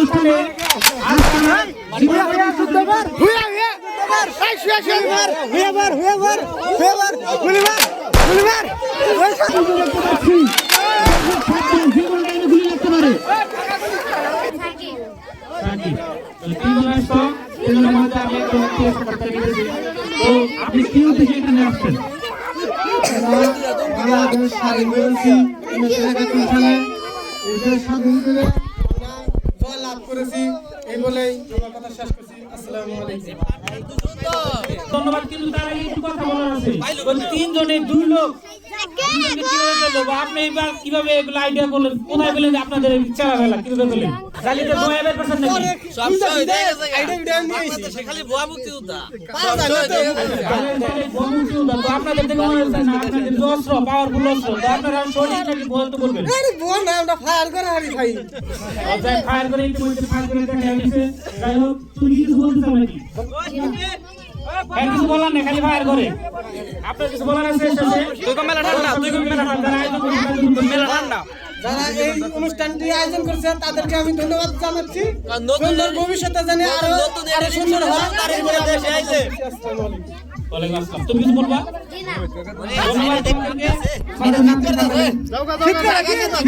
অনুষ্ঠানে আপনি কি উদ্দেশ্যে এখানে আসছেন? বাংলাদেশ স্বাধীন করেছি 1971 সালে দেশ স্বাধীন করে জয় লাভ করেছি। এই বলেই আমার কথা শেষ করছি। আসসালামু আলাইকুম। ধন্যবাদ। কিন্তু তার আগে একটু কথা বলার আছে। ওই তিনজনের দুই লোক আপনি এবার কিভাবে এগুলো আইডিয়া করলেন? কোথায় পেলেন আপনাদের চালাবেলা কিভাবে করলেন? জালিতে বয়াবের পারছেন নাকি? আপনাদের থেকে মনে হচ্ছে না আপনাদের অস্ত্র পাওয়ারফুল অস্ত্র, তো আপনারা সঠিক নাকি বলতে বলবেন? ফায়ার করে একটু ফায়ার করে দেখা গেছে। যাই হোক, তুমি কিছু বলতে চাও নাকি? কিছু বলার নেই, খালি ফায়ার করে। আপনার কিছু বলার আছে? যারা এই অনুষ্ঠানটি আয়োজন করেছে তাদেরকে আমি ধন্যবাদ জানাচ্ছি। সুন্দর ভবিষ্যতে জানি আরো সুন্দর হয়। ওয়ালাইকুম আসসালাম। তুমি কিছু বলবা? ধন্যবাদ।